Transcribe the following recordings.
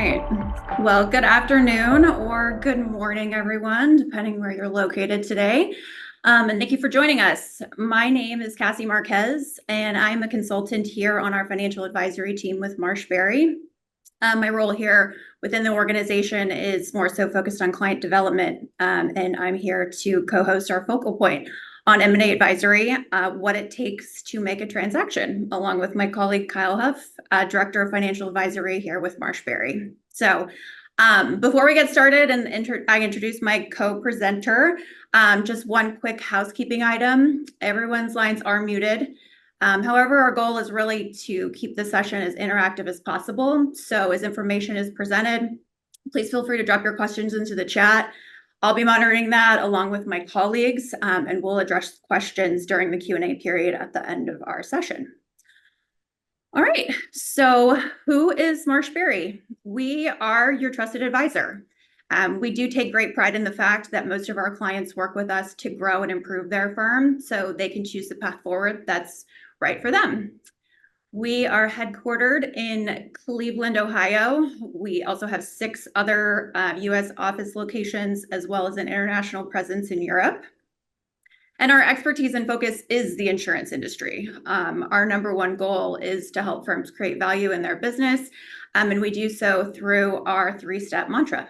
right. Well, good afternoon or good morning, everyone, depending where you're located today. And thank you for joining us. My name is Cassie Marquez, and I'm a consultant here on our financial advisory team with MarshBerry. My role here within the organization is more so focused on client development, and I'm here to co-host our focal point on M&A advisory, what it takes to make a transaction, along with my colleague Kyle Hoeft, Director of Financial Advisory here with MarshBerry. So before we get started and I introduce my co-presenter, just one quick housekeeping item. Everyone's lines are muted. However, our goal is really to keep the session as interactive as possible. So as information is presented, please feel free to drop your questions into the chat. I'll be monitoring that along with my colleagues, and we'll address questions during the Q&A period at the end of our session. All right, so who is MarshBerry? We are your trusted advisor. We do take great pride in the fact that most of our clients work with us to grow and improve their firm so they can choose the path forward that's right for them. We are headquartered in Cleveland, Ohio. We also have 6 other U.S. office locations, as well as an international presence in Europe. And our expertise and focus is the insurance industry. Our number one goal is to help firms create value in their business, and we do so through our 3-step mantra.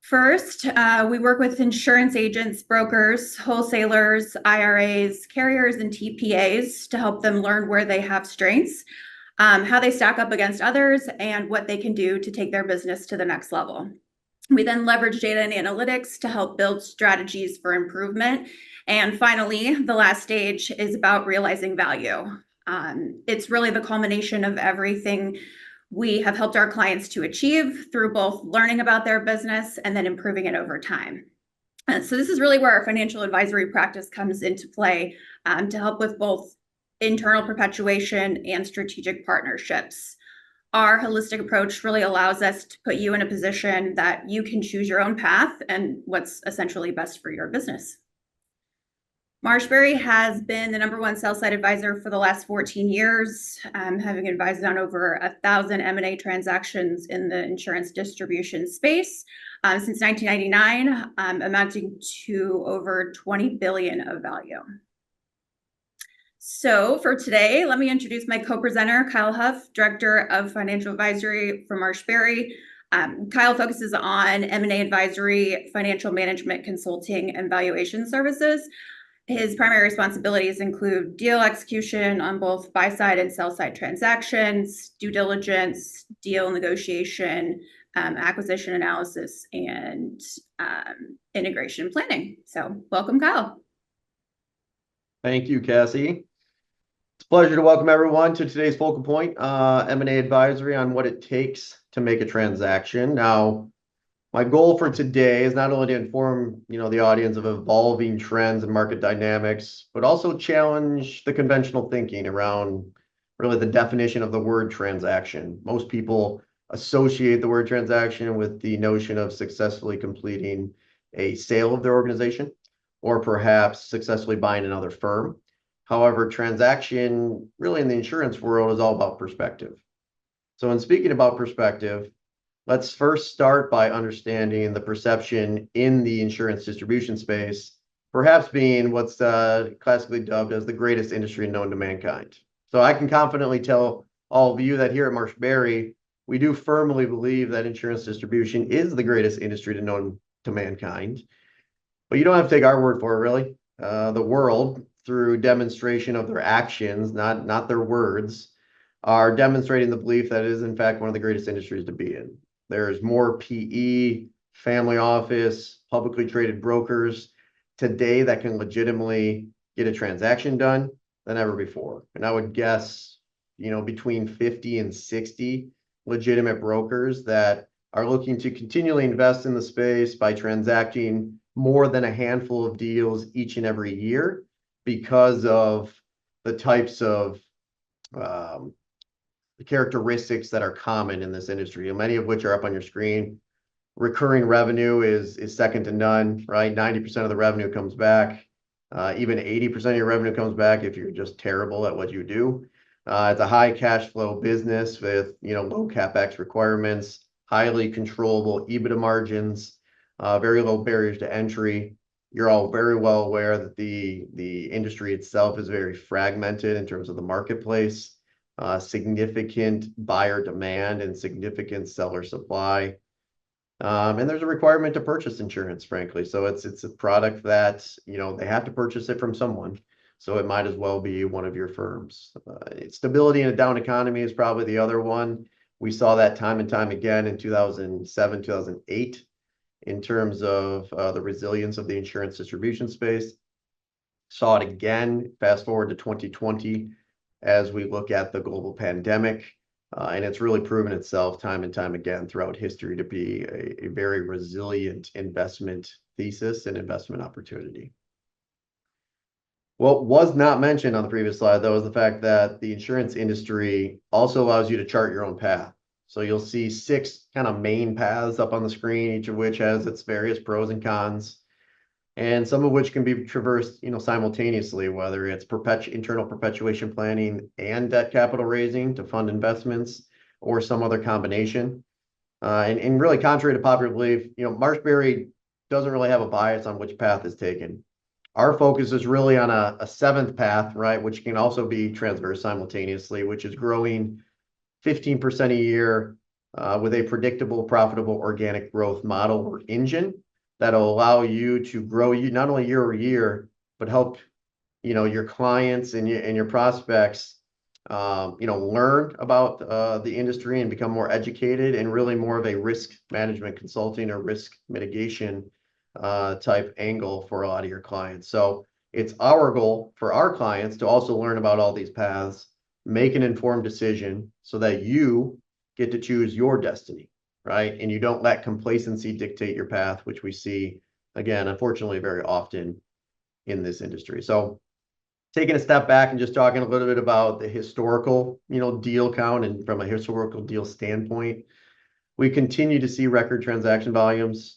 First, we work with insurance agents, brokers, wholesalers, IRAs, carriers, and TPAs to help them learn where they have strengths, how they stack up against others, and what they can do to take their business to the next level. We then leverage data and analytics to help build strategies for improvement. And finally, the last stage is about realizing value. It's really the culmination of everything we have helped our clients to achieve through both learning about their business and then improving it over time. And so this is really where our financial advisory practice comes into play, to help with both internal perpetuation and strategic partnerships. Our holistic approach really allows us to put you in a position that you can choose your own path and what's essentially best for your business. MarshBerry has been the #1 sell-side advisor for the last 14 years, having advised on over 1,000 M&A transactions in the insurance distribution space since 1999, amounting to over $20 billion of value. So for today, let me introduce my co-presenter, Kyle Hoeft, Director of Financial Advisory for MarshBerry. Kyle focuses on M&A advisory, financial management consulting, and valuation services. His primary responsibilities include deal execution on both buy-side and sell-side transactions, due diligence, deal negotiation, acquisition analysis, and integration planning. So welcome, Kyle. Thank you, Cassie. It's a pleasure to welcome everyone to today's focal point, M&A advisory on what it takes to make a transaction. Now, my goal for today is not only to inform, the audience of evolving trends and market dynamics, but also challenge the conventional thinking around really the definition of the word transaction. Most people associate the word transaction with the notion of successfully completing a sale of their organization, or perhaps successfully buying another firm. However, transaction really in the insurance world is all about perspective. So in speaking about perspective, let's first start by understanding the perception in the insurance distribution space, perhaps being what's classically dubbed as the greatest industry known to mankind. So I can confidently tell all of you that here at MarshBerry, we do firmly believe that insurance distribution is the greatest industry known to mankind. But you don't have to take our word for it, really. The world, through demonstration of their actions, not their words, are demonstrating the belief that it is, in fact, one of the greatest industries to be in. There's more PE, family office, publicly traded brokers today that can legitimately get a transaction done than ever before. And I would guess, between 50 and 60 legitimate brokers that are looking to continually invest in the space by transacting more than a handful of deals each and every year because of the types of characteristics that are common in this industry, many of which are up on your screen. Recurring revenue is second to none, right? 90% of the revenue comes back. Even 80% of your revenue comes back if you're just terrible at what you do. It's a high cash flow business with, low CapEx requirements, highly controllable EBITDA margins, very low barriers to entry. You're all very well aware that the industry itself is very fragmented in terms of the marketplace, significant buyer demand and significant seller supply. And there's a requirement to purchase insurance, frankly. So it's a product that, they have to purchase it from someone. So it might as well be one of your firms. Stability in a down economy is probably the other one. We saw that time and time again in 2007, 2008, in terms of the resilience of the insurance distribution space. Saw it again, fast forward to 2020, as we look at the global pandemic. And it's really proven itself time and time again throughout history to be a very resilient investment thesis and investment opportunity. What was not mentioned on the previous slide, though, is the fact that the insurance industry also allows you to chart your own path. So you'll see 6 kind of main paths up on the screen, each of which has its various pros and cons, and some of which can be traversed, simultaneously, whether it's internal perpetuation planning and debt capital raising to fund investments or some other combination. And really contrary to popular belief, MarshBerry doesn't really have a bias on which path is taken. Our focus is really on a 7th path, right, which can also be transverse simultaneously, which is growing 15% a year with a predictable, profitable organic growth model or engine that'll allow you to grow not only year over year, but help your clients and your prospects learn about the industry and become more educated, and really more of a risk management consulting or risk mitigation type angle for a lot of your clients. So it's our goal for our clients to also learn about all these paths, make an informed decision so that you get to choose your destiny, right? And you don't let complacency dictate your path, which we see, again, unfortunately, very often in this industry. So taking a step back and just talking a little bit about the historical, deal count, and from a historical deal standpoint, we continue to see record transaction volumes.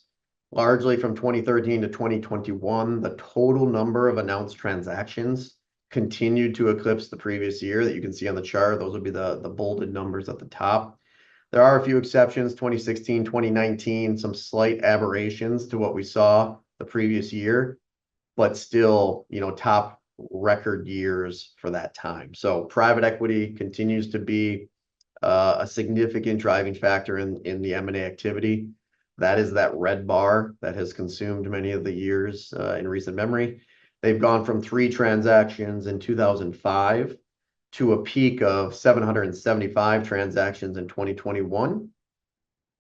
Largely from 2013 to 2021, the total number of announced transactions continued to eclipse the previous year that you can see on the chart. Those would be the bolded numbers at the top. There are a few exceptions, 2016, 2019, some slight aberrations to what we saw the previous year, but still, top record years for that time. So private equity continues to be a significant driving factor in the M&A activity. That is that red bar that has consumed many of the years in recent memory. They've gone from 3 transactions in 2005 to a peak of 775 transactions in 2021,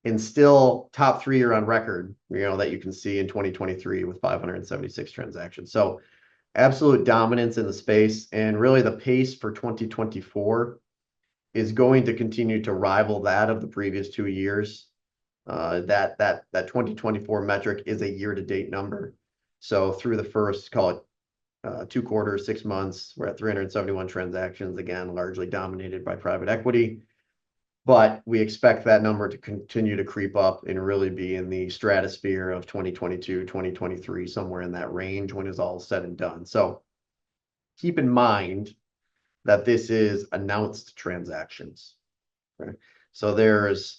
and still top 3 are on record, that you can see in 2023 with 576 transactions. So absolute dominance in the space, and really the pace for 2024 is going to continue to rival that of the previous 2 years. That 2024 metric is a year-to-date number. So through the first, call it 2 quarters, 6 months, we're at 371 transactions, again, largely dominated by private equity. But we expect that number to continue to creep up and really be in the stratosphere of 2022, 2023, somewhere in that range when it's all said and done. So keep in mind that this is announced transactions. Right? So there's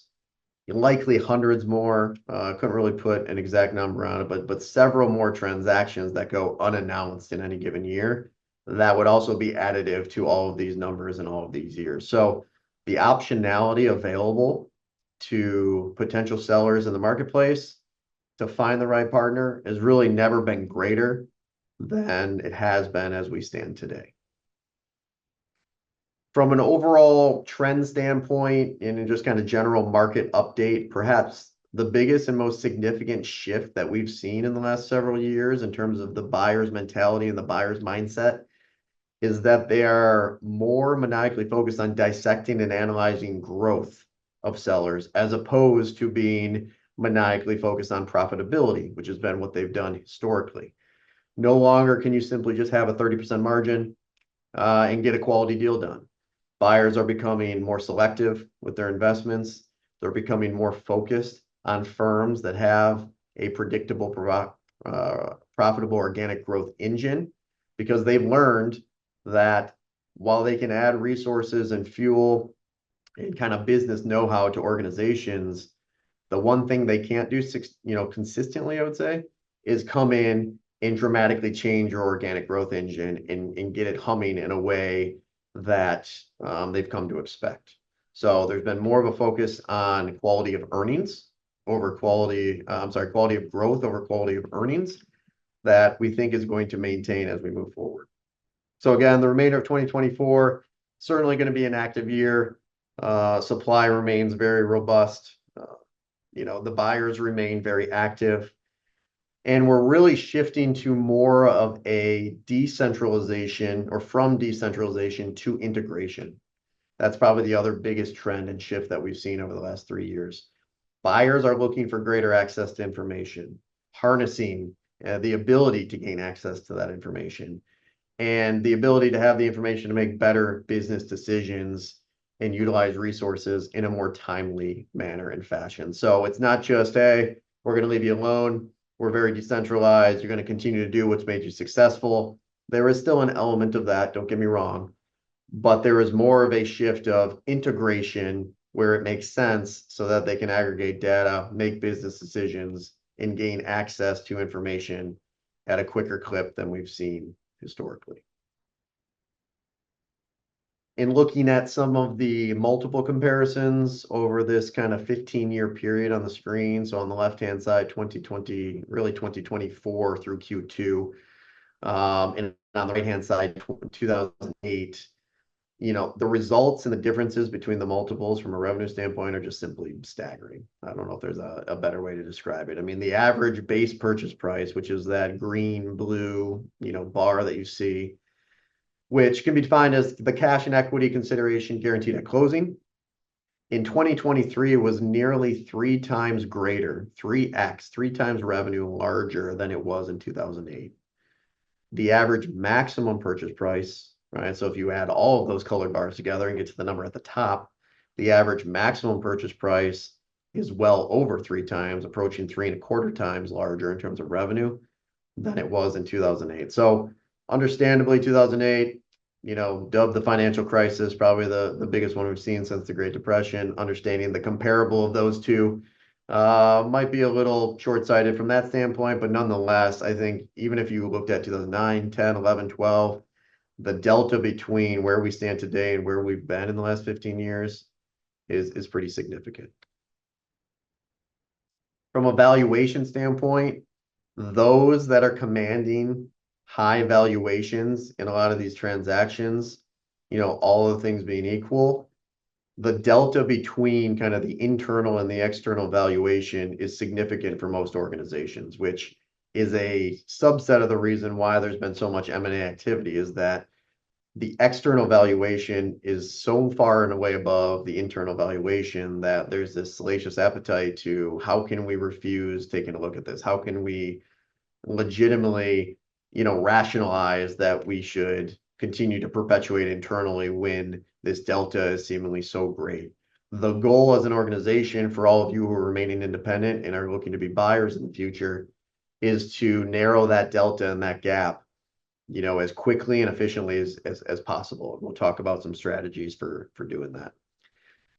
likely hundreds more, couldn't really put an exact number on it, but several more transactions that go unannounced in any given year that would also be additive to all of these numbers in all of these years. So the optionality available to potential sellers in the marketplace to find the right partner has really never been greater than it has been as we stand today. From an overall trend standpoint and in just kind of general market update, perhaps the biggest and most significant shift that we've seen in the last several years in terms of the buyer's mentality and the buyer's mindset is that they are more maniacally focused on dissecting and analyzing growth of sellers as opposed to being maniacally focused on profitability, which has been what they've done historically. No longer can you simply just have a 30% margin and get a quality deal done. Buyers are becoming more selective with their investments. They're becoming more focused on firms that have a predictable, profitable organic growth engine, because they've learned that while they can add resources and fuel and kind of business know-how to organizations, the one thing they can't do, consistently, I would say, is come in and dramatically change your organic growth engine and get it humming in a way that they've come to expect. So there's been more of a focus on quality of earnings over quality of growth over quality of earnings that we think is going to maintain as we move forward. So again, the remainder of 2024, certainly going to be an active year. Supply remains very robust. The buyers remain very active. And we're really shifting to more of a decentralization, or from decentralization to integration. That's probably the other biggest trend and shift that we've seen over the last 3 years. Buyers are looking for greater access to information, harnessing the ability to gain access to that information, and the ability to have the information to make better business decisions and utilize resources in a more timely manner and fashion. So it's not just, hey, we're going to leave you alone. We're very decentralized. You're going to continue to do what's made you successful. There is still an element of that, don't get me wrong, but there is more of a shift of integration where it makes sense so that they can aggregate data, make business decisions, and gain access to information at a quicker clip than we've seen historically. In looking at some of the multiple comparisons over this kind of 15-year period on the screen, so on the left-hand side, 2020, really 2024 through Q2, and on the right-hand side, 2008, the results and the differences between the multiples from a revenue standpoint are just simply staggering. I don't know if there's a better way to describe it. I mean, the average base purchase price, which is that green, blue, bar that you see, which can be defined as the cash and equity consideration guaranteed at closing. In 2023, it was nearly 3 times greater, 3x, 3 times revenue larger than it was in 2008. The average maximum purchase price, right? So if you add all of those colored bars together and get to the number at the top, the average maximum purchase price is well over 3 times, approaching 3.25 times larger in terms of revenue than it was in 2008. So understandably, 2008, dubbed the financial crisis, probably the biggest one we've seen since the Great Depression. Understanding the comparable of those two might be a little short-sighted from that standpoint, but nonetheless, I think even if you looked at 2009, 10, 11, 12, the delta between where we stand today and where we've been in the last 15 years is pretty significant. From a valuation standpoint, those that are commanding high valuations in a lot of these transactions, all of the things being equal, the delta between kind of the internal and the external valuation is significant for most organizations, which is a subset of the reason why there's been so much M&A activity, is that the external valuation is so far and away above the internal valuation that there's this salacious appetite to, how can we refuse taking a look at this? How can we legitimately, rationalize that we should continue to perpetuate internally when this delta is seemingly so great? The goal as an organization for all of you who are remaining independent and are looking to be buyers in the future is to narrow that delta and that gap, as quickly and efficiently as possible. And we'll talk about some strategies for doing that.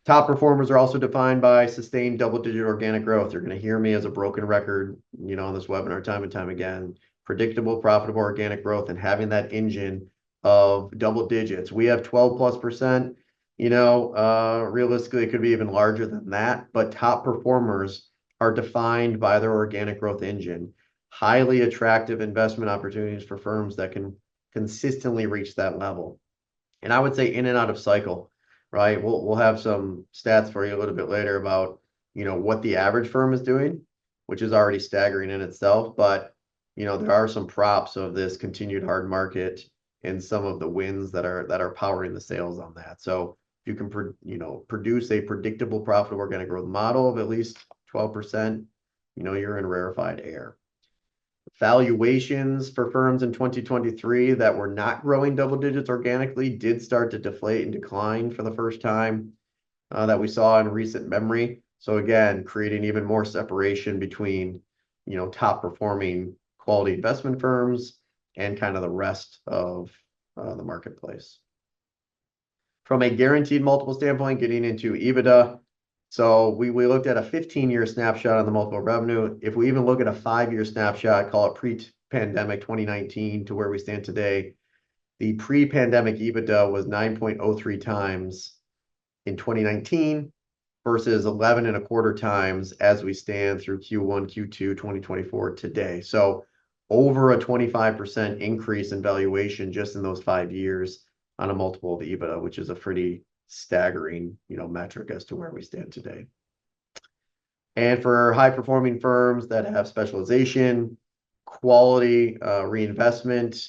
Top performers are also defined by sustained double-digit organic growth. You're going to hear me as a broken record, on this webinar time and time again. Predictable, profitable organic growth and having that engine of double digits. We have 12+%. Realistically, it could be even larger than that. But top performers are defined by their organic growth engine. Highly attractive investment opportunities for firms that can consistently reach that level. And I would say in and out of cycle. Right? We'll have some stats for you a little bit later about, what the average firm is doing, which is already staggering in itself. But, there are some props of this continued hard market and some of the wins that are powering the sales on that. So if you can, produce a predictable, profitable organic growth model of at least 12%, you're in rarefied air. Valuations for firms in 2023 that were not growing double digits organically did start to deflate and decline for the first time that we saw in recent memory. So again, creating even more separation between, top performing quality investment firms and kind of the rest of the marketplace. From a guaranteed multiple standpoint, getting into EBITDA. So we looked at a 15-year snapshot on the multiple revenue. If we even look at a 5-year snapshot, call it pre-pandemic 2019 to where we stand today, the pre-pandemic EBITDA was 9.03 times in 2019 versus 11 and a quarter times as we stand through Q1, Q2, 2024 today. So over a 25% increase in valuation just in those 5 years on a multiple of EBITDA, which is a pretty staggering, metric as to where we stand today. And for high performing firms that have specialization, quality reinvestment,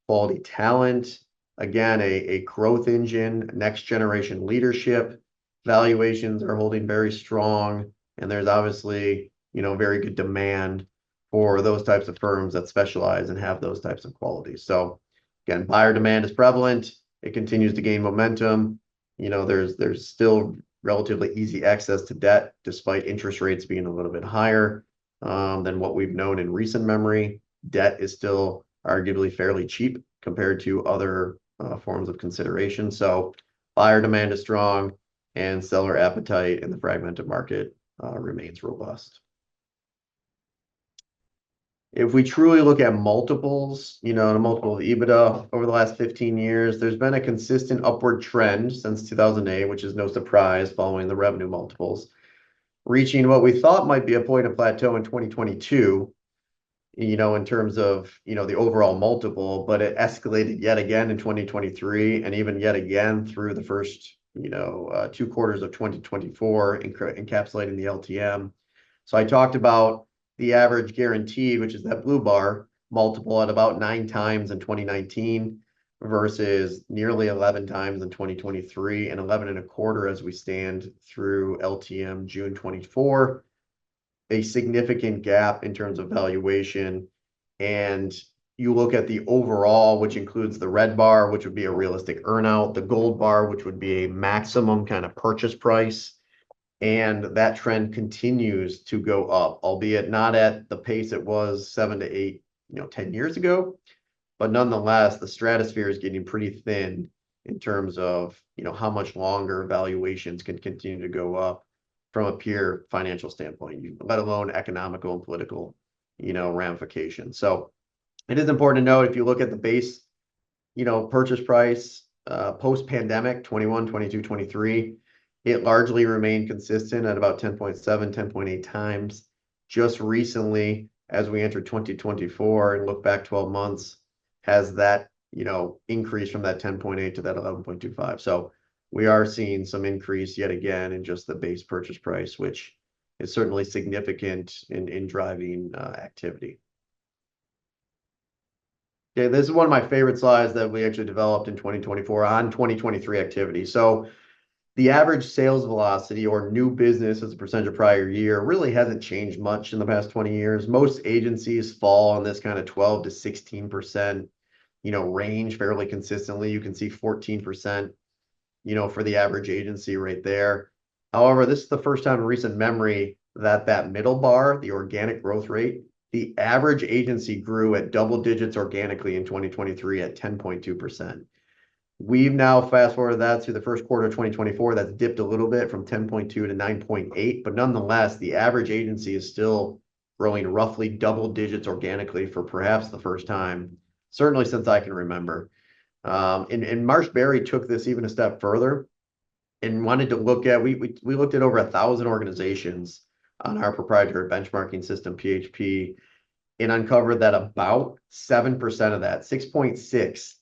quality talent, again, a growth engine, next generation leadership, valuations are holding very strong. And there's obviously, very good demand for those types of firms that specialize and have those types of qualities. So again, buyer demand is prevalent. It continues to gain momentum. There's still relatively easy access to debt, despite interest rates being a little bit higher than what we've known in recent memory. Debt is still arguably fairly cheap compared to other forms of consideration. So buyer demand is strong and seller appetite in the fragmented market remains robust. If we truly look at multiples, the multiple of EBITDA over the last 15 years, there's been a consistent upward trend since 2008, which is no surprise following the revenue multiples, reaching what we thought might be a point of plateau in 2022, in terms of, the overall multiple, but it escalated yet again in 2023 and even yet again through the first, 2 quarters of 2024, encapsulating the LTM. So I talked about the average guaranteed, which is that blue bar, multiple at about 9 times in 2019 versus nearly 11 times in 2023 and 11 and a quarter as we stand through LTM June 24. A significant gap in terms of valuation. And you look at the overall, which includes the red bar, which would be a realistic earnout, the gold bar, which would be a maximum kind of purchase price. And that trend continues to go up, albeit not at the pace it was 7 to 8, 10 years ago. But nonetheless, the stratosphere is getting pretty thin in terms of, how much longer valuations can continue to go up from a pure financial standpoint, let alone economical and political, ramifications. So it is important to note, if you look at the base, purchase price, post-pandemic, 21, 22, 23, it largely remained consistent at about 10.7, 10.8 times. Just recently, as we entered 2024 and look back 12 months, has that, increased from that 10.8 to that 11.25. So we are seeing some increase yet again in just the base purchase price, which is certainly significant in driving activity. Okay, this is one of my favorite slides that we actually developed in 2024 on 2023 activity. So the average sales velocity or new business as a percentage of prior year really hasn't changed much in the past 20 years. Most agencies fall on this kind of 12 to 16%, range fairly consistently. You can see 14%, for the average agency right there. However, this is the first time in recent memory that middle bar, the organic growth rate, the average agency grew at double digits organically in 2023 at 10.2%. We've now fast forwarded that to the first quarter of 2024. That's dipped a little bit from 10.2 to 9.8, but nonetheless, the average agency is still growing roughly double digits organically for perhaps the first time, certainly since I can remember. And MarshBerry took this even a step further and wanted to look at, we looked at over 1,000 organizations on our proprietary benchmarking system, PHP, and uncovered that about 7% of that, 6.6,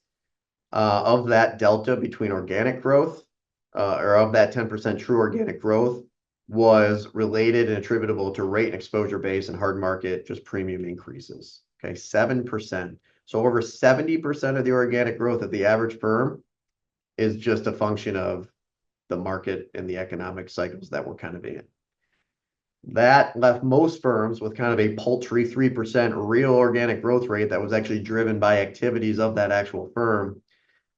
of that delta between organic growth, or of that 10% true organic growth, was related and attributable to rate and exposure base and hard market, just premium increases. Okay, 7%. So over 70% of the organic growth of the average firm is just a function of the market and the economic cycles that we're kind of in. That left most firms with kind of a paltry 3% real organic growth rate that was actually driven by activities of that actual firm,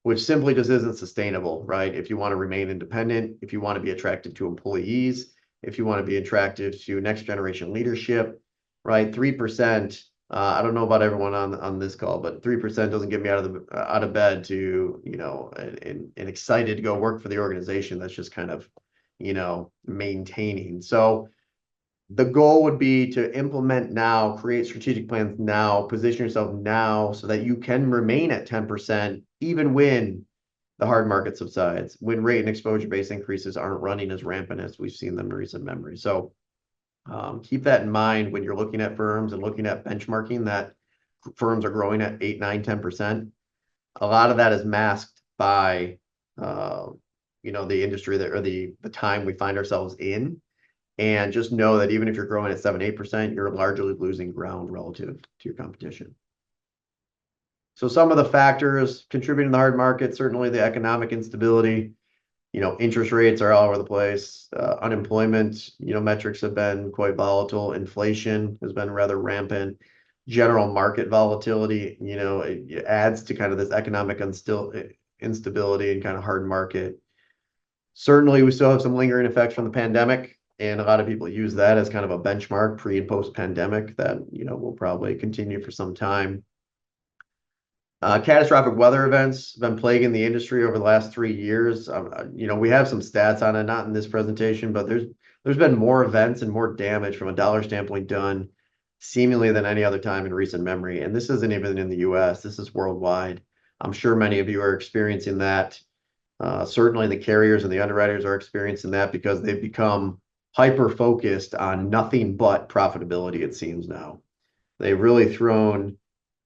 which simply just isn't sustainable, right? If you want to remain independent, if you want to be attractive to employees, if you want to be attractive to next generation leadership, right? 3% I don't know about everyone on this call, but 3% doesn't get me out of bed to, and excited to go work for the organization. That's just kind of, maintaining. So the goal would be to implement now, create strategic plans now, position yourself now so that you can remain at 10% even when the hard market subsides, when rate and exposure base increases aren't running as rampant as we've seen them in recent memory. So keep that in mind when you're looking at firms and looking at benchmarking that firms are growing at 8, 9, 10%. A lot of that is masked by, the industry that or the time we find ourselves in. And just know that even if you're growing at 7, 8%, you're largely losing ground relative to your competition. So some of the factors contributing to the hard market, certainly the economic instability, interest rates are all over the place. Unemployment, metrics have been quite volatile. Inflation has been rather rampant. General market volatility, it adds to kind of this economic instability and kind of hard market. Certainly, we still have some lingering effects from the pandemic, and a lot of people use that as kind of a benchmark pre and post pandemic that, will probably continue for some time. Catastrophic weather events have been plaguing the industry over the last 3 years. We have some stats on it, not in this presentation, but there's been more events and more damage from a dollar standpoint done seemingly than any other time in recent memory. And this isn't even in the US, this is worldwide. I'm sure many of you are experiencing that. Certainly the carriers and the underwriters are experiencing that because they've become hyper-focused on nothing but profitability, it seems now. They've really thrown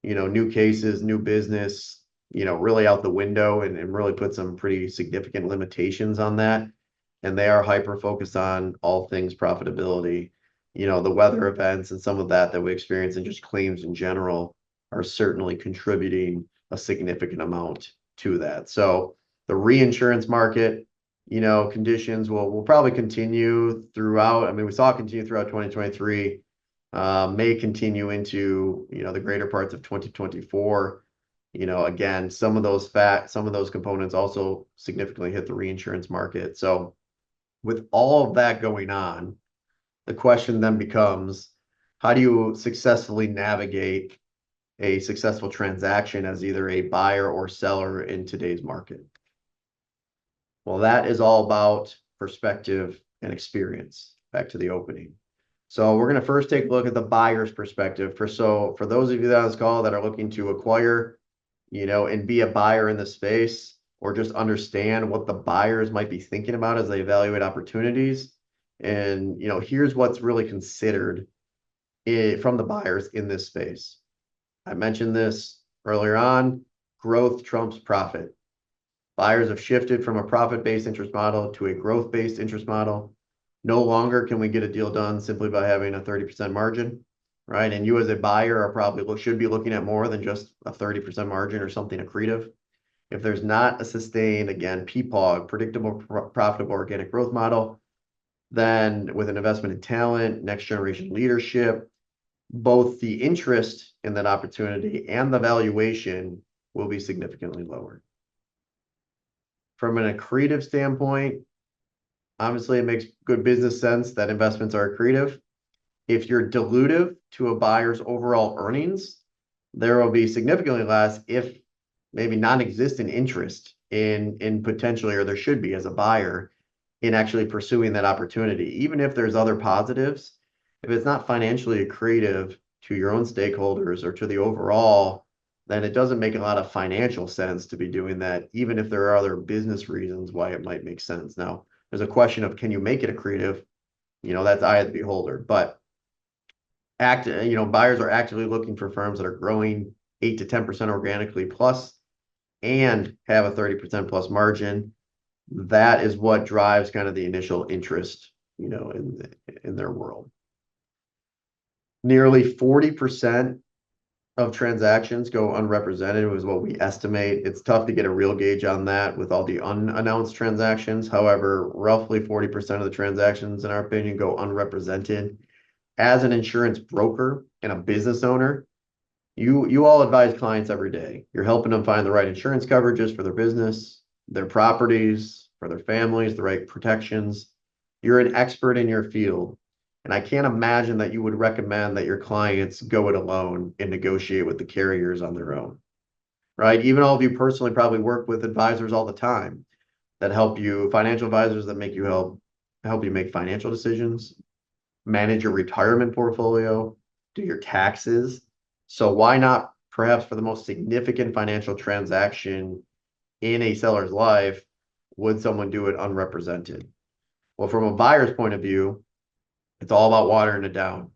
new cases, new business, really out the window and really put some pretty significant limitations on that. And they are hyper-focused on all things profitability. The weather events and some of that we experience and just claims in general are certainly contributing a significant amount to that. So the reinsurance market, conditions will probably continue throughout. I mean, we saw it continue throughout 2023. May continue into the greater parts of 2024. Again, some of those components also significantly hit the reinsurance market. So with all of that going on, the question then becomes, how do you successfully navigate a successful transaction as either a buyer or seller in today's market? Well, that is all about perspective and experience. Back to the opening. So we're going to first take a look at the buyer's perspective. For those of you that on this call that are looking to acquire, and be a buyer in the space, or just understand what the buyers might be thinking about as they evaluate opportunities. And, here's what's really considered from the buyers in this space. I mentioned this earlier on, growth trumps profit. Buyers have shifted from a profit-based interest model to a growth-based interest model. No longer can we get a deal done simply by having a 30% margin, right? And you as a buyer are probably should be looking at more than just a 30% margin or something accretive. If there's not a sustained, again, PPOG, predictable, profitable organic growth model, then with an investment in talent, next generation leadership, both the interest in that opportunity and the valuation will be significantly lower. From an accretive standpoint, obviously it makes good business sense that investments are accretive. If you're dilutive to a buyer's overall earnings, there will be significantly less, if maybe non-existent, interest in potentially, or there should be as a buyer, in actually pursuing that opportunity. Even if there's other positives, if it's not financially accretive to your own stakeholders or to the overall, then it doesn't make a lot of financial sense to be doing that, even if there are other business reasons why it might make sense. Now, there's a question of, can you make it accretive? That's eye of the beholder. But buyers are actively looking for firms that are growing 8 to 10% organically plus and have a 30% plus margin. That is what drives kind of the initial interest, in their world. Nearly 40% of transactions go unrepresented, is what we estimate. It's tough to get a real gauge on that with all the unannounced transactions. However, roughly 40% of the transactions, in our opinion, go unrepresented. As an insurance broker and a business owner, you all advise clients every day. You're helping them find the right insurance coverages for their business, their properties, for their families, the right protections. You're an expert in your field. And I can't imagine that you would recommend that your clients go it alone and negotiate with the carriers on their own, right? Even all of you personally probably work with advisors all the time that help you, financial advisors that make you help you make financial decisions, manage your retirement portfolio, do your taxes. So why not, perhaps for the most significant financial transaction in a seller's life, would someone do it unrepresented? Well, from a buyer's point of view, it's all about watering it down,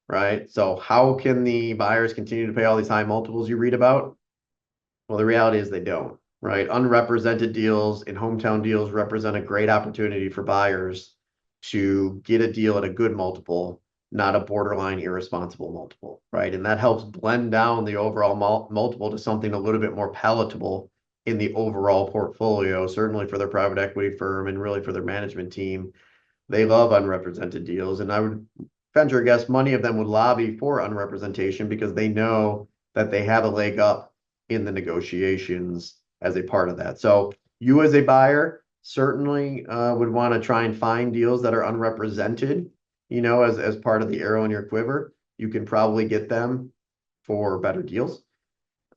right? So how can the buyers continue to pay all these high multiples you read about? Well, the reality is they don't, right? Unrepresented deals and hometown deals represent a great opportunity for buyers to get a deal at a good multiple, not a borderline irresponsible multiple, right? And that helps blend down the overall multiple to something a little bit more palatable in the overall portfolio, certainly for their private equity firm and really for their management team. They love unrepresented deals, and I would venture a guess many of them would lobby for unrepresentation because they know that they have a leg up in the negotiations as a part of that. So you as a buyer certainly would want to try and find deals that are unrepresented, as part of the arrow in your quiver. You can probably get them for better deals.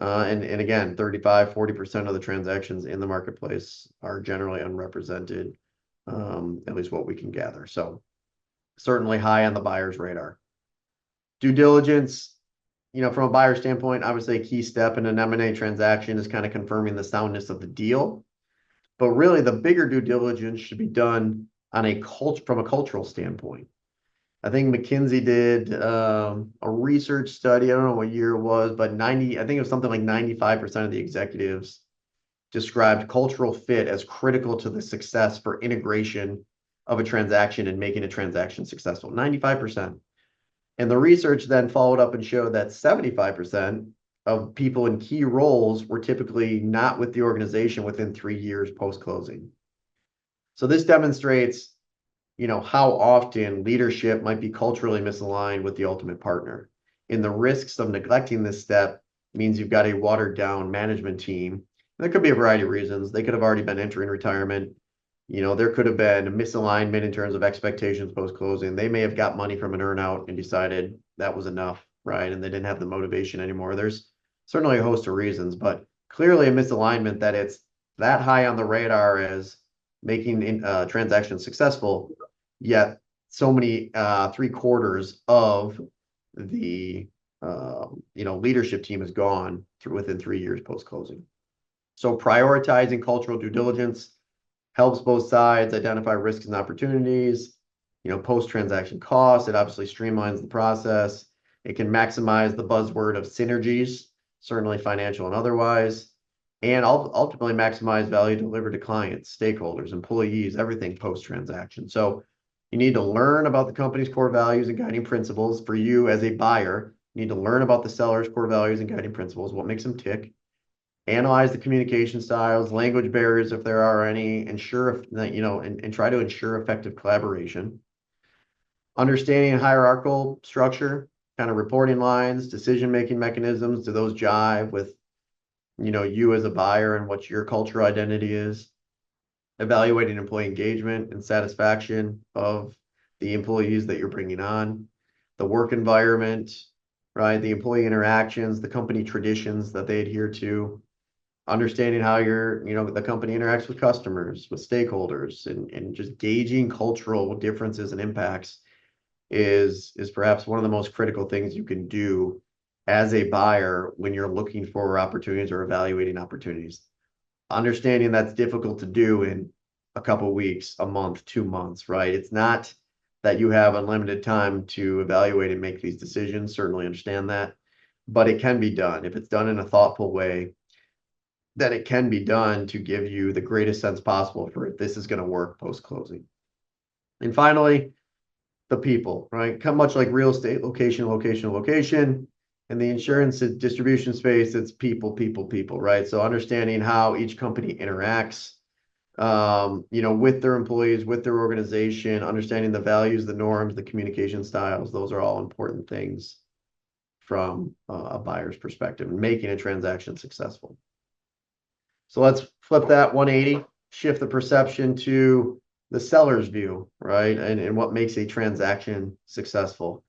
And again, 35-40% of the transactions in the marketplace are generally unrepresented, at least what we can gather. So certainly high on the buyer's radar. Due diligence, from a buyer standpoint, obviously a key step in an M&A transaction is kind of confirming the soundness of the deal. But really the bigger due diligence should be done on from a cultural standpoint. I think McKinsey did a research study. I don't know what year it was, but I think it was something like 95% of the executives described cultural fit as critical to the success for integration of a transaction and making a transaction successful. 95%. And the research then followed up and showed that 75% of people in key roles were typically not with the organization within 3 years post-closing. So this demonstrates how often leadership might be culturally misaligned with the ultimate partner. And the risks of neglecting this step means you've got a watered down management team. And there could be a variety of reasons. They could have already been entering retirement. There could have been a misalignment in terms of expectations post-closing. They may have got money from an earnout and decided that was enough, right? And they didn't have the motivation anymore. There's certainly a host of reasons, but clearly a misalignment that it's that high on the radar as making transactions successful, yet so many 3/4 of the leadership team is gone within 3 years post-closing. So prioritizing cultural due diligence helps both sides identify risks and opportunities, post-transaction costs. It obviously streamlines the process. It can maximize the buzzword of synergies, certainly financial and otherwise, and ultimately maximize value delivered to clients, stakeholders, employees, everything post-transaction. So you need to learn about the company's core values and guiding principles. For you as a buyer, you need to learn about the seller's core values and guiding principles, what makes them tick. Analyze the communication styles, language barriers if there are any, ensure that, and try to ensure effective collaboration. Understanding hierarchical structure, kind of reporting lines, decision-making mechanisms, do those jive with, you as a buyer and what your cultural identity is? Evaluating employee engagement and satisfaction of the employees that you're bringing on, the work environment, right? The employee interactions, the company traditions that they adhere to, understanding how the company interacts with customers, with stakeholders, and just gauging cultural differences and impacts is perhaps one of the most critical things you can do as a buyer when you're looking for opportunities or evaluating opportunities. Understanding that's difficult to do in a couple of weeks, a month, 2 months, right? It's not that you have unlimited time to evaluate and make these decisions. Certainly understand that, but it can be done. If it's done in a thoughtful way, then it can be done to give you the greatest sense possible for if this is going to work post-closing. And finally, the people, right? Much like real estate, location, location, location. In the insurance and distribution space, it's people, people, people, right? So understanding how each company interacts, with their employees, with their organization, understanding the values, the norms, the communication styles, those are all important things from a buyer's perspective and making a transaction successful. So let's flip that 180, shift the perception to the seller's view, right? And what makes a transaction successful.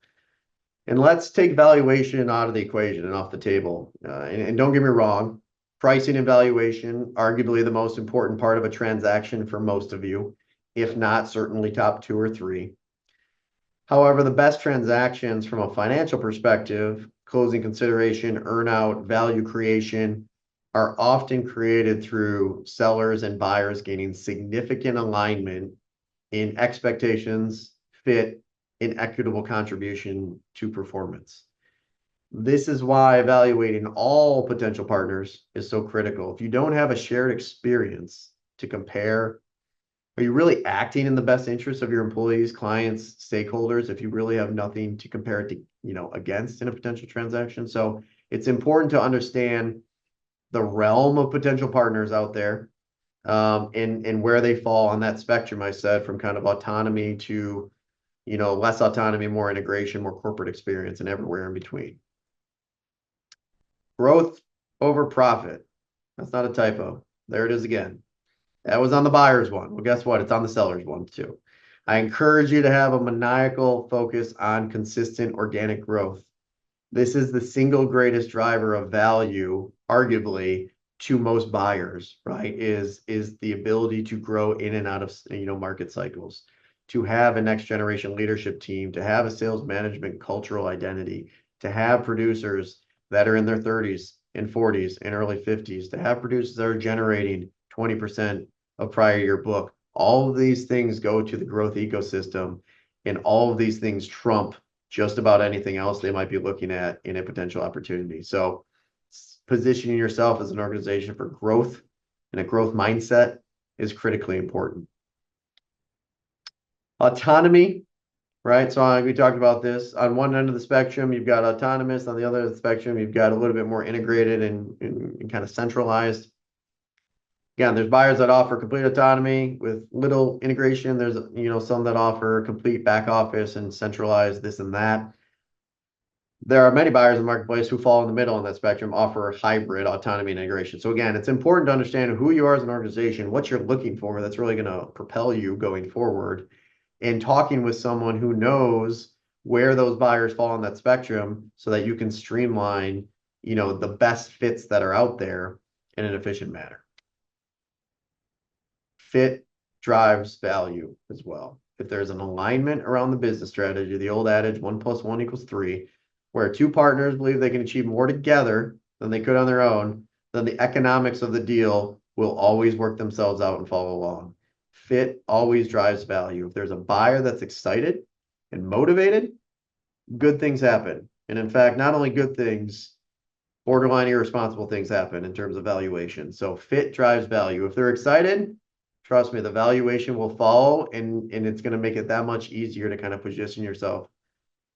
And let's take valuation out of the equation and off the table. And don't get me wrong, pricing and valuation, arguably the most important part of a transaction for most of you, if not certainly top 2 or 3. However, the best transactions from a financial perspective, closing consideration, earnout, value creation, are often created through sellers and buyers gaining significant alignment in expectations, fit, and equitable contribution to performance. This is why evaluating all potential partners is so critical. If you don't have a shared experience to compare, are you really acting in the best interest of your employees, clients, stakeholders, if you really have nothing to compare it to, against in a potential transaction? So it's important to understand the realm of potential partners out there, and where they fall on that spectrum, I said, from kind of autonomy to, less autonomy, more integration, more corporate experience, and everywhere in between. Growth over profit. That's not a typo. There it is again. That was on the buyer's one. Well, guess what? It's on the seller's one too. I encourage you to have a maniacal focus on consistent organic growth. This is the single greatest driver of value, arguably, to most buyers, right? Is the ability to grow in and out of, market cycles, to have a next generation leadership team, to have a sales management cultural identity, to have producers that are in their 30s and 40s and early 50s, to have producers that are generating 20% of prior year book. All of these things go to the growth ecosystem, and all of these things trump just about anything else they might be looking at in a potential opportunity. So positioning yourself as an organization for growth and a growth mindset is critically important. Autonomy, right? So we talked about this. On one end of the spectrum, you've got autonomous. On the other end of the spectrum, you've got a little bit more integrated and kind of centralized. Again, there's buyers that offer complete autonomy with little integration. There's, some that offer complete back office and centralized this and that. There are many buyers in the marketplace who fall in the middle on that spectrum, offer hybrid autonomy and integration. So again, it's important to understand who you are as an organization, what you're looking for that's really going to propel you going forward, and talking with someone who knows where those buyers fall on that spectrum so that you can streamline, the best fits that are out there in an efficient manner. Fit drives value as well. If there's an alignment around the business strategy, the old adage 1 + 1 = 3, where 2 partners believe they can achieve more together than they could on their own, then the economics of the deal will always work themselves out and follow along. Fit always drives value. If there's a buyer that's excited and motivated, good things happen. And in fact, not only good things, borderline irresponsible things happen in terms of valuation. So fit drives value. If they're excited, trust me, the valuation will follow, and it's going to make it that much easier to kind of position yourself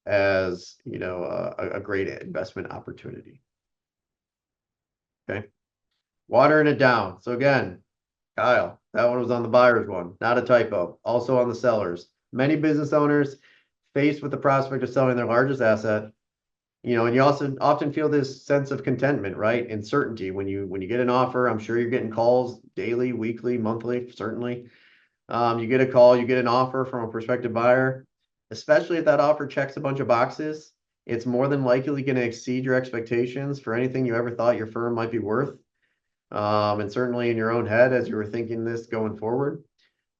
as, a great investment opportunity. Okay. Watering it down. So again, Kyle, that one was on the buyer's one, not a typo. Also on the sellers. Many business owners faced with the prospect of selling their largest asset, and you also often feel this sense of contentment, right? And certainty when you get an offer. I'm sure you're getting calls daily, weekly, monthly, certainly. You get a call, you get an offer from a prospective buyer, especially if that offer checks a bunch of boxes. It's more than likely going to exceed your expectations for anything you ever thought your firm might be worth. And certainly in your own head, as you were thinking this going forward,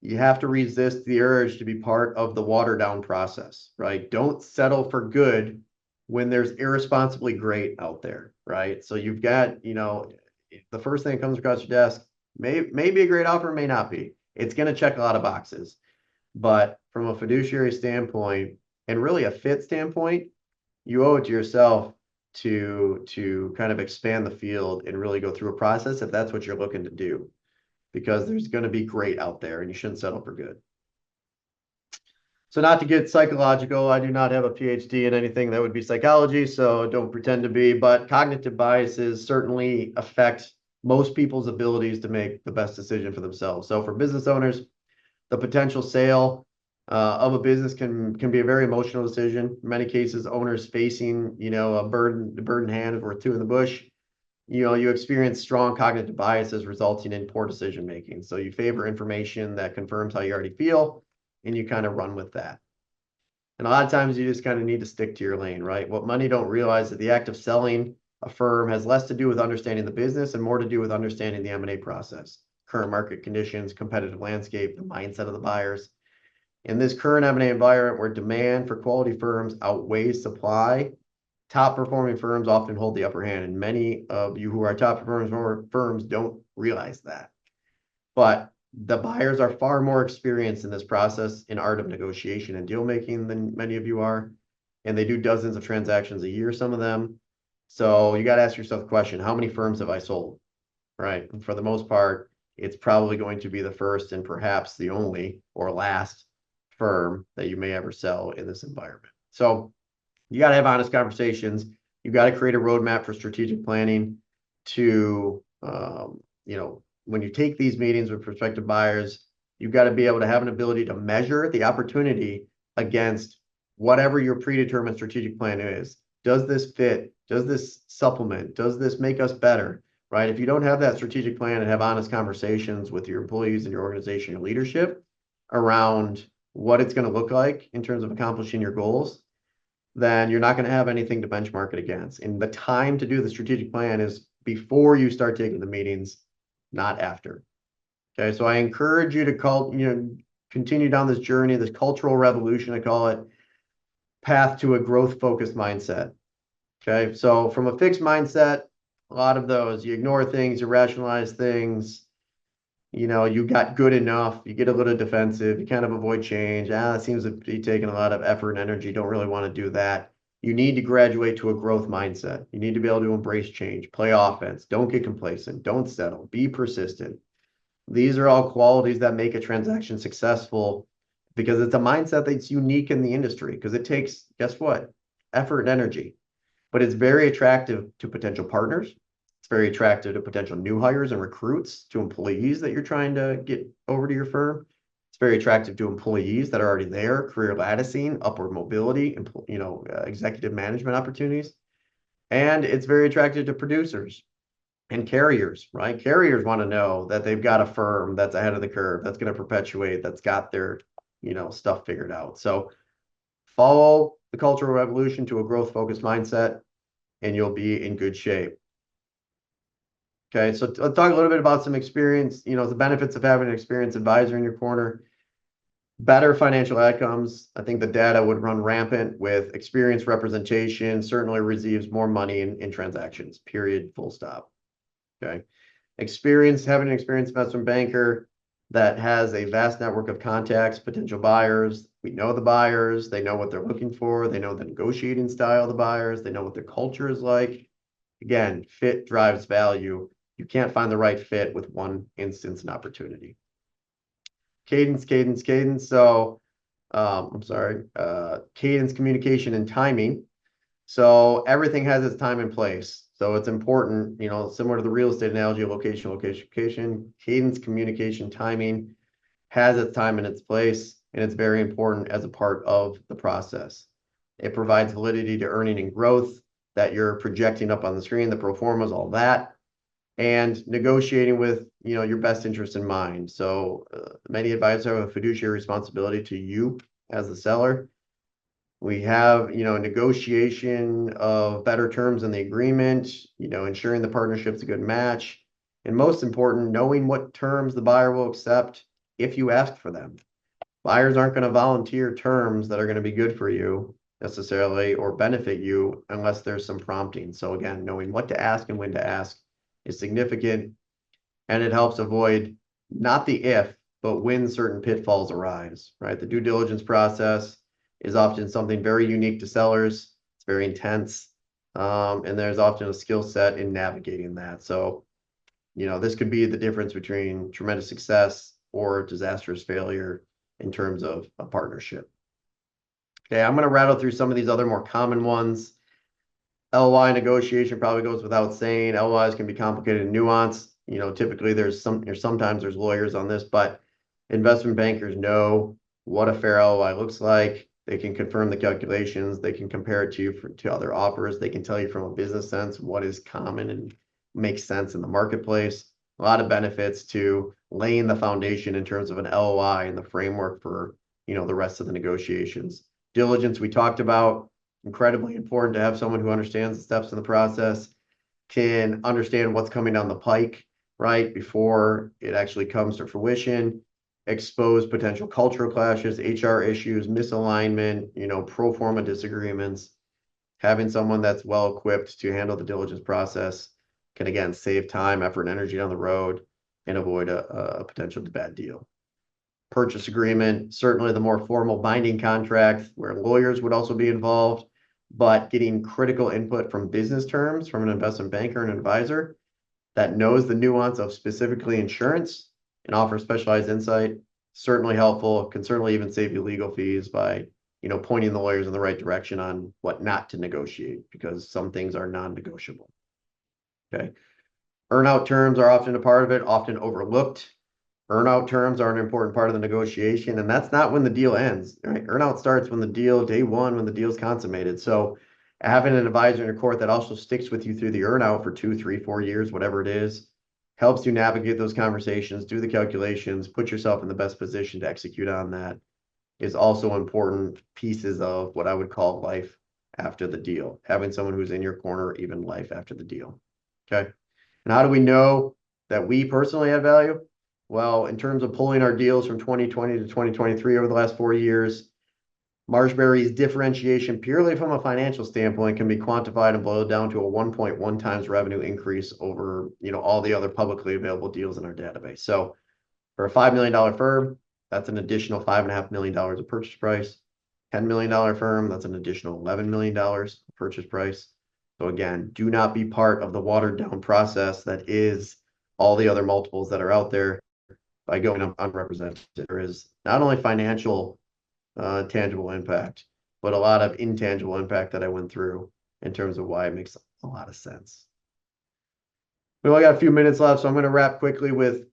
you have to resist the urge to be part of the water down process, right? Don't settle for good when there's irresponsibly great out there, right? So you've got, the first thing that comes across your desk may be a great offer, may not be. It's going to check a lot of boxes. But from a fiduciary standpoint, and really a fit standpoint, you owe it to yourself to kind of expand the field and really go through a process if that's what you're looking to do, because there's going to be great out there and you shouldn't settle for good. So not to get psychological, I do not have a PhD in anything that would be psychology, so don't pretend to be, but cognitive biases certainly affect most people's abilities to make the best decision for themselves. So for business owners, the potential sale of a business can be a very emotional decision. In many cases, owners facing, a bird in hand is worth 2 in the bush. you experience strong cognitive biases resulting in poor decision making. So you favor information that confirms how you already feel, and you kind of run with that. And a lot of times you just kind of need to stick to your lane, right? What money don't realize that the act of selling a firm has less to do with understanding the business and more to do with understanding the M&A process, current market conditions, competitive landscape, the mindset of the buyers. In this current M&A environment where demand for quality firms outweighs supply, top performing firms often hold the upper hand, and many of you who are top performing firms don't realize that. But the buyers are far more experienced in this process in art of negotiation and deal making than many of you are, and they do dozens of transactions a year, some of them. So you got to ask yourself the question, how many firms have I sold? Right? And for the most part, it's probably going to be the first and perhaps the only or last firm that you may ever sell in this environment. So you got to have honest conversations. You got to create a roadmap for strategic planning to, when you take these meetings with prospective buyers, you've got to be able to have an ability to measure the opportunity against whatever your predetermined strategic plan is. Does this fit? Does this supplement? Does this make us better? Right? If you don't have that strategic plan and have honest conversations with your employees and your organization and leadership around what it's going to look like in terms of accomplishing your goals, then you're not going to have anything to benchmark it against. And the time to do the strategic plan is before you start taking the meetings, not after. Okay, so I encourage you to continue down this journey, this cultural revolution, I call it, path to a growth-focused mindset. Okay, so from a fixed mindset, a lot of those, you ignore things, you rationalize things, you got good enough, you get a little defensive, you kind of avoid change. It seems to be taking a lot of effort and energy, don't really want to do that. You need to graduate to a growth mindset. You need to be able to embrace change, play offense, don't get complacent, don't settle, be persistent. These are all qualities that make a transaction successful because it's a mindset that's unique in the industry because it takes, guess what? Effort and energy, but it's very attractive to potential partners. It's very attractive to potential new hires and recruits, to employees that you're trying to get over to your firm. It's very attractive to employees that are already there, career latticing, upward mobility, executive management opportunities. And it's very attractive to producers and carriers, right? Carriers want to know that they've got a firm that's ahead of the curve, that's going to perpetuate, that's got their, stuff figured out. So follow the cultural revolution to a growth-focused mindset, and you'll be in good shape. Okay, so let's talk a little bit about some experience, the benefits of having an experienced advisor in your corner. Better financial outcomes. I think the data would run rampant with experienced representation, certainly receives more money in transactions, period, full stop. Okay. Having an experienced investment banker that has a vast network of contacts, potential buyers. We know the buyers, they know what they're looking for, they know the negotiating style of the buyers, they know what their culture is like. Again, fit drives value. You can't find the right fit with one instance and opportunity. Cadence. So, cadence, communication, and timing. So everything has its time and place. So it's important, similar to the real estate analogy, location, cadence, communication, timing has its time and its place, and it's very important as a part of the process. It provides validity to earning and growth that you're projecting up on the screen, the pro formas, all that, and negotiating with, your best interest in mind. So many advisors have a fiduciary responsibility to you as the seller. We have, negotiation of better terms in the agreement, ensuring the partnership's a good match. And most important, knowing what terms the buyer will accept if you ask for them. Buyers aren't going to volunteer terms that are going to be good for you necessarily or benefit you unless there's some prompting. So again, knowing what to ask and when to ask is significant, and it helps avoid not the if, but when certain pitfalls arise, right? The due diligence process is often something very unique to sellers. It's very intense. And there's often a skill set in navigating that. So, this could be the difference between tremendous success or disastrous failure in terms of a partnership. Okay, I'm going to rattle through some of these other more common ones. LOI negotiation probably goes without saying. LOIs can be complicated and nuanced. Typically sometimes there's lawyers on this, but investment bankers know what a fair LOI looks like. They can confirm the calculations. They can compare it to other offers. They can tell you from a business sense what is common and makes sense in the marketplace. A lot of benefits to laying the foundation in terms of an LOI and the framework for, the rest of the negotiations. Diligence we talked about, incredibly important to have someone who understands the steps in the process, can understand what's coming down the pike, right, before it actually comes to fruition, expose potential cultural clashes, HR issues, misalignment, pro forma disagreements. Having someone that's well equipped to handle the diligence process can, again, save time, effort, and energy on the road and avoid a potential bad deal. Purchase agreement, certainly the more formal binding contract where lawyers would also be involved, but getting critical input from business terms from an investment banker and advisor that knows the nuance of specifically insurance and offers specialized insight, certainly helpful, can certainly even save you legal fees by, pointing the lawyers in the right direction on what not to negotiate, because some things are non-negotiable. Okay. Earnout terms are often a part of it, often overlooked. Earnout terms are an important part of the negotiation, and that's not when the deal ends, right? Earnout starts when the deal, day one, when the deal is consummated. So having an advisor in your court that also sticks with you through the earnout for 2, 3, 4 years, whatever it is, helps you navigate those conversations, do the calculations, put yourself in the best position to execute on that, is also important pieces of what I would call life after the deal. Having someone who's in your corner, even life after the deal. Okay. And how do we know that we personally add value? Well, in terms of pulling our deals from 2020 to 2023 over the last 4 years, MarshBerry's differentiation purely from a financial standpoint can be quantified and boiled down to a 1.1 times revenue increase over, all the other publicly available deals in our database. So for a $5 million firm, that's an additional $5.5 million of purchase price. $10 million firm, that's an additional $11 million purchase price. So again, do not be part of the watered down process that is all the other multiples that are out there by going unrepresented. There is not only financial tangible impact, but a lot of intangible impact that I went through in terms of why it makes a lot of sense. We only got a few minutes left, so I'm going to wrap quickly with,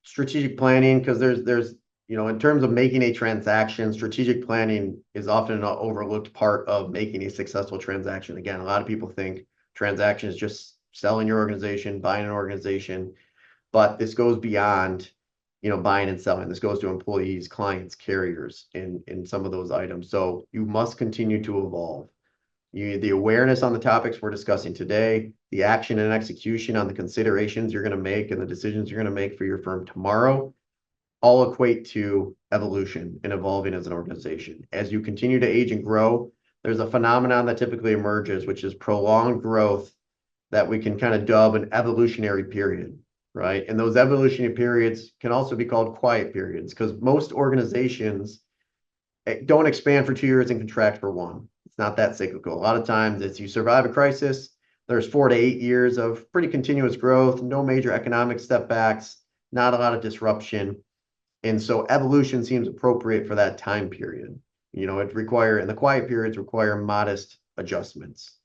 strategic planning, because there's in terms of making a transaction, strategic planning is often an overlooked part of making a successful transaction. Again, a lot of people think transaction is just selling your organization, buying an organization, but this goes beyond, buying and selling. This goes to employees, clients, carriers in some of those items. So you must continue to evolve. The awareness on the topics we're discussing today, the action and execution on the considerations you're going to make and the decisions you're going to make for your firm tomorrow, all equate to evolution and evolving as an organization. As you continue to age and grow, there's a phenomenon that typically emerges, which is prolonged growth that we can kind of dub an evolutionary period, right? And those evolutionary periods can also be called quiet periods, because most organizations don't expand for 2 years and contract for 1. It's not that cyclical. A lot of times it's you survive a crisis, there's 4 to 8 years of pretty continuous growth, no major economic stepbacks, not a lot of disruption. And so evolution seems appropriate for that time period. And the quiet periods require modest adjustments.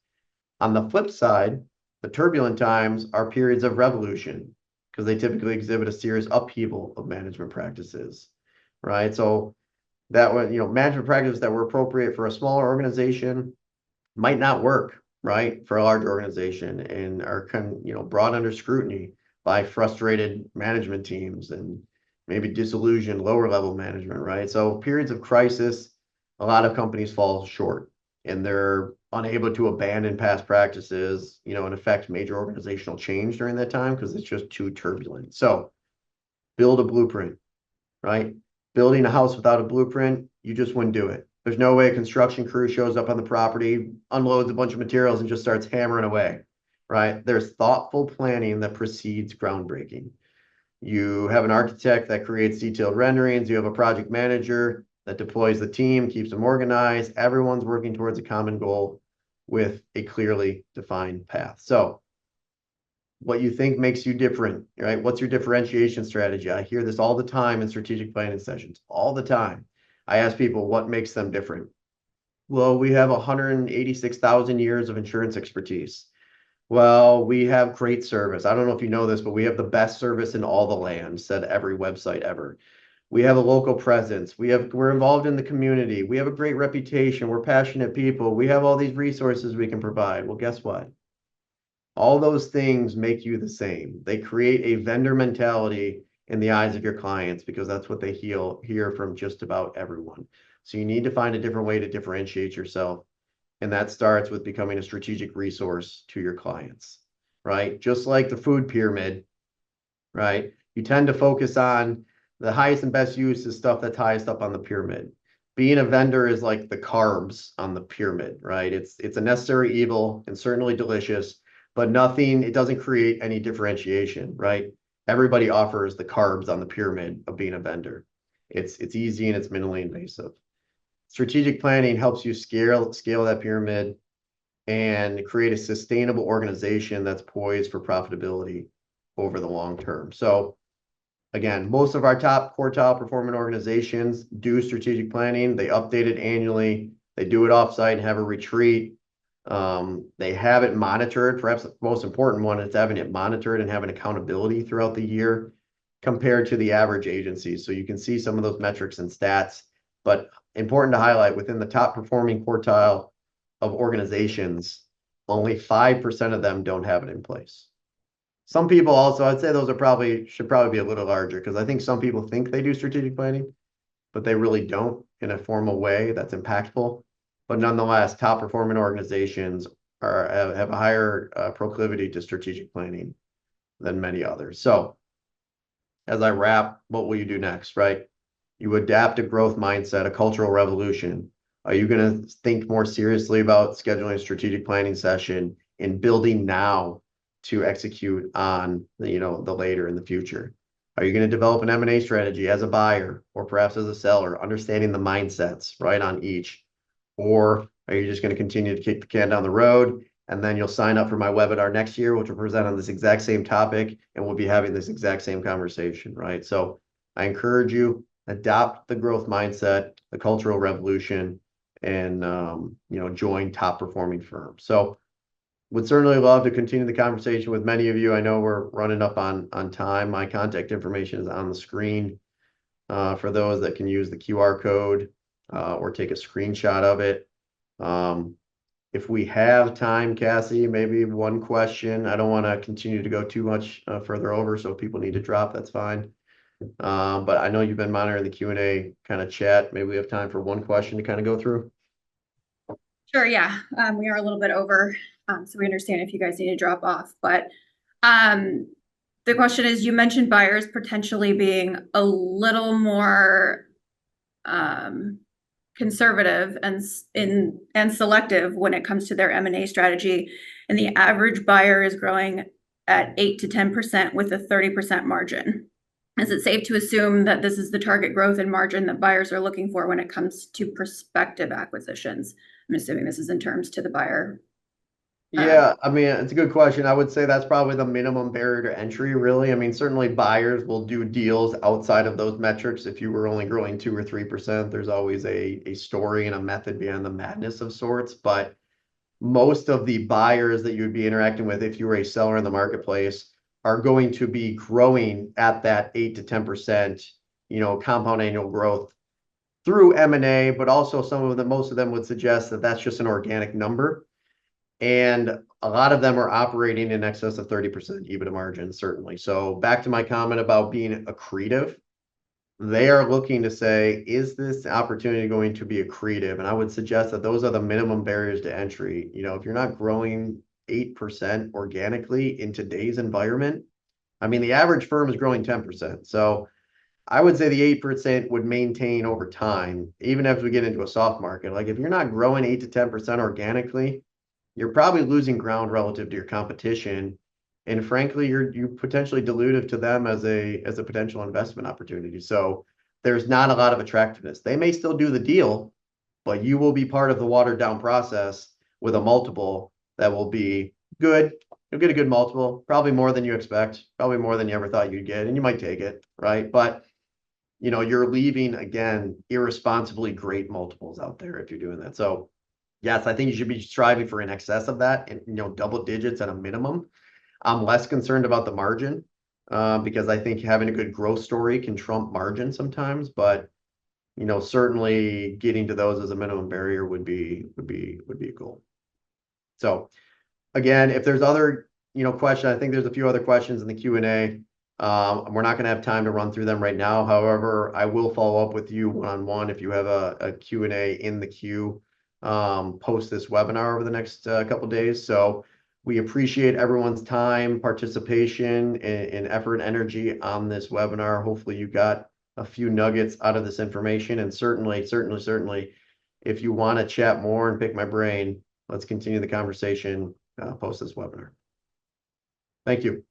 On the flip side, the turbulent times are periods of revolution, because they typically exhibit a serious upheaval of management practices, right? So that management practices that were appropriate for a smaller organization might not work, right, for a large organization, and are brought under scrutiny by frustrated management teams and maybe disillusioned lower level management, right? So periods of crisis, a lot of companies fall short, and they're unable to abandon past practices, and affect major organizational change during that time because it's just too turbulent. So build a blueprint, right? Building a house without a blueprint, you just wouldn't do it. There's no way a construction crew shows up on the property, unloads a bunch of materials, and just starts hammering away, right? There's thoughtful planning that precedes groundbreaking. You have an architect that creates detailed renderings. You have a project manager that deploys the team, keeps them organized. Everyone's working towards a common goal with a clearly defined path. So what you think makes you different, right? What's your differentiation strategy? I hear this all the time in strategic planning sessions, all the time. I ask people, what makes them different? Well, we have 186,000 years of insurance expertise. Well, we have great service. I don't know if you know this, but we have the best service in all the land, said every website ever. We have a local presence. We're involved in the community. We have a great reputation. We're passionate people. We have all these resources we can provide. Well, guess what? All those things make you the same. They create a vendor mentality in the eyes of your clients because that's what they hear from just about everyone. So you need to find a different way to differentiate yourself. And that starts with becoming a strategic resource to your clients, right? Just like the food pyramid, right? You tend to focus on the highest and best use is stuff that's highest up on the pyramid. Being a vendor is like the carbs on the pyramid, right? It's a necessary evil and certainly delicious, but it doesn't create any differentiation, right? Everybody offers the carbs on the pyramid of being a vendor. It's easy and it's minimally invasive. Strategic planning helps you scale that pyramid and create a sustainable organization that's poised for profitability over the long term. So again, most of our top quartile performing organizations do strategic planning. They update it annually. They do it offsite and have a retreat. They have it monitored. Perhaps the most important one is having it monitored and having accountability throughout the year compared to the average agency. So you can see some of those metrics and stats, but important to highlight within the top performing quartile of organizations, only 5% of them don't have it in place. Some people also, I'd say those should probably be a little larger because I think some people think they do strategic planning, but they really don't in a formal way that's impactful. But nonetheless, top performing organizations have a higher proclivity to strategic planning than many others. So as I wrap, what will you do next, right? You adapt a growth mindset, a cultural revolution. Are you going to think more seriously about scheduling a strategic planning session and building now to execute on the later in the future? Are you going to develop an M&A strategy as a buyer or perhaps as a seller, understanding the mindsets right on each? Or are you just going to continue to kick the can down the road and then you'll sign up for my webinar next year, which will present on this exact same topic and we'll be having this exact same conversation, right? So I encourage you, adopt the growth mindset, the cultural revolution, and join top performing firms. So would certainly love to continue the conversation with many of you. I know we're running up on time. My contact information is on the screen for those that can use the QR code or take a screenshot of it. If we have time, Cassie, maybe one question. I don't want to continue to go too much further over, so if people need to drop, that's fine. But I know you've been monitoring the Q&A kind of chat. Maybe we have time for one question to kind of go through. Sure, yeah. We are a little bit over, so we understand if you guys need to drop off. But the question is, you mentioned buyers potentially being a little more conservative and selective when it comes to their M&A strategy, and the average buyer is growing at 8 to 10% with a 30% margin. Is it safe to assume that this is the target growth and margin that buyers are looking for when it comes to prospective acquisitions? I'm assuming this is in terms to the buyer. Yeah, I mean, it's a good question. I would say that's probably the minimum barrier to entry, really. I mean, certainly buyers will do deals outside of those metrics. If you were only growing 2 or 3%, there's always a story and a method behind the madness of sorts. But most of the buyers that you'd be interacting with, if you were a seller in the marketplace, are going to be growing at that 8 to 10%, compound annual growth through M&A, but also most of them would suggest that that's just an organic number. And a lot of them are operating in excess of 30% EBITDA margin, certainly. So back to my comment about being accretive, they are looking to say, is this opportunity going to be accretive? And I would suggest that those are the minimum barriers to entry. If you're not growing 8% organically in today's environment, I mean, the average firm is growing 10%. So I would say the 8% would maintain over time, even as we get into a soft market. Like if you're not growing 8 to 10% organically, you're probably losing ground relative to your competition. And frankly, you're potentially dilutive to them as a potential investment opportunity. So there's not a lot of attractiveness. They may still do the deal, but you will be part of the watered down process with a multiple that will be good. You'll get a good multiple, probably more than you expect, probably more than you ever thought you'd get, and you might take it, right? But you're leaving, again, irresponsibly great multiples out there if you're doing that. So yes, I think you should be striving for in excess of that and double digits at a minimum. I'm less concerned about the margin because I think having a good growth story can trump margin sometimes, but certainly getting to those as a minimum barrier would be a goal. So again, if there's other question. I think there's a few other questions in the Q&A. We're not going to have time to run through them right now. However, I will follow up with you one-on-one if you have a Q&A in the queue post this webinar over the next couple days. So we appreciate everyone's time, participation, and effort and energy on this webinar. Hopefully you got a few nuggets out of this information, and certainly, if you want to chat more and pick my brain, let's continue the conversation post this webinar. Thank you.